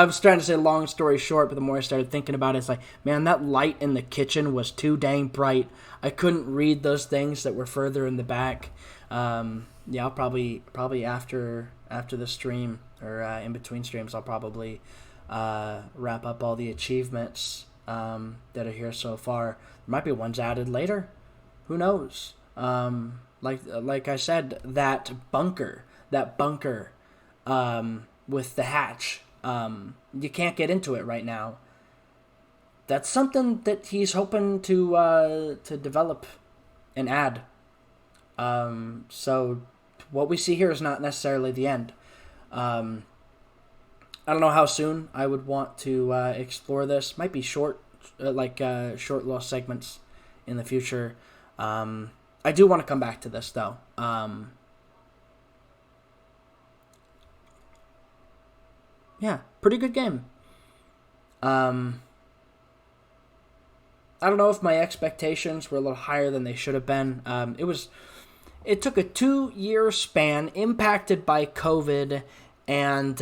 S1: was trying to say long story short, but the more I started thinking about it, it's like, man, that light in the kitchen was too dang bright. I couldn't read those things that were further in the back. I'll probably after the stream or in between streams, I'll probably wrap up all the achievements that are here so far. There might be ones added later. Who knows? Like I said, that bunker with the hatch. You can't get into it right now. That's something that he's hoping to develop and add. So what we see here is not necessarily the end. I don't know how soon I would want to explore this. Might be short, short little segments in the future. I do want to come back to this though. Yeah, pretty good game. I don't know if my expectations were a little higher than they should have been. It took a 2-year span impacted by COVID, and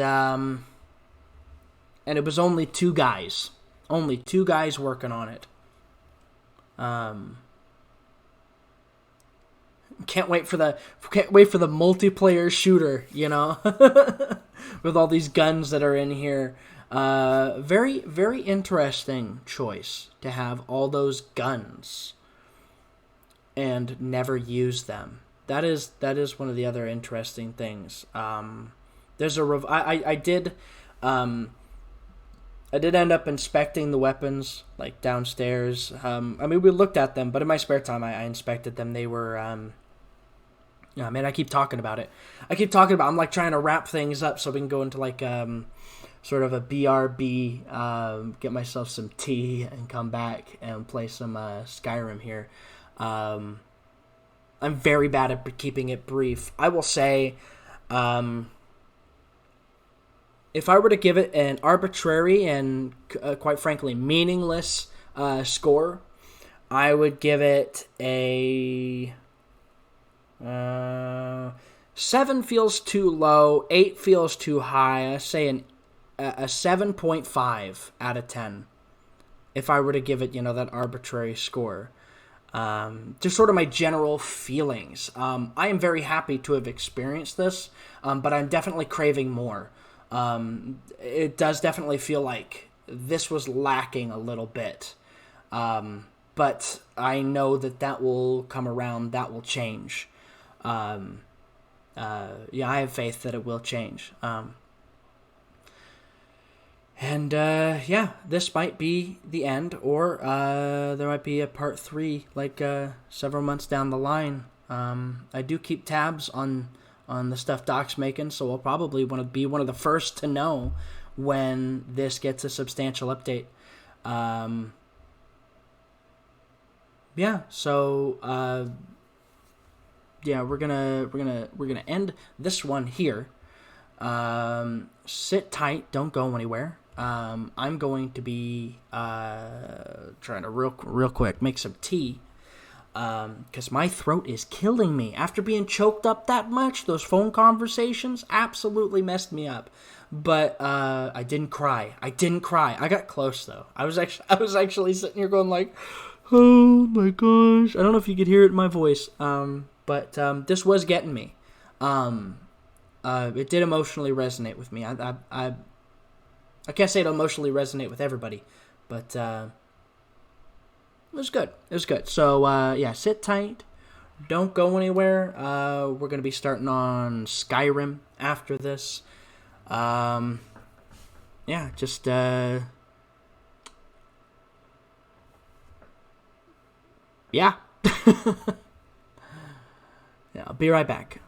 S1: it was only 2 guys. Only 2 guys working on it. Can't wait for the multiplayer shooter, with all these guns that are in here. Very, very interesting choice to have all those guns and never use them. That is one of the other interesting things. There's a I did end up inspecting the weapons like downstairs. We looked at them, but in my spare time I inspected them. They were I keep talking about it. I'm like trying to wrap things up so we can go into like sort of a BRB, get myself some tea and come back and play some Skyrim here. I'm very bad at keeping it brief. I will say, if I were to give it an arbitrary and quite frankly meaningless score, I would give it a 7 feels too low, 8 feels too high. I say a 7.5 out of 10 if I were to give it, that arbitrary score. Just sort of my general feelings. I am very happy to have experienced this, but I'm definitely craving more. It does definitely feel like this was lacking a little bit. But I know that will come around, that will change. I have faith that it will change. This might be the end, or there might be a part 3, several months down the line. I do keep tabs on the stuff Doc's making, so I'll probably want to be one of the first to know when this gets a substantial update. yeah, so yeah, we're gonna end this one here. Sit tight, don't go anywhere. I'm going to be trying to real quick make some tea, because my throat is killing me after being choked up that much. Those phone conversations absolutely messed me up. But I didn't cry. I got close though. I was actually sitting here going like, oh my gosh. I don't know if you could hear it in my voice. But this was getting me. It did emotionally resonate with me. I can't say it emotionally resonate with everybody, but it was good. It was good. So yeah, sit tight. Don't go anywhere. We're gonna be starting on Skyrim after this. Yeah, just yeah. Yeah, I'll be right back.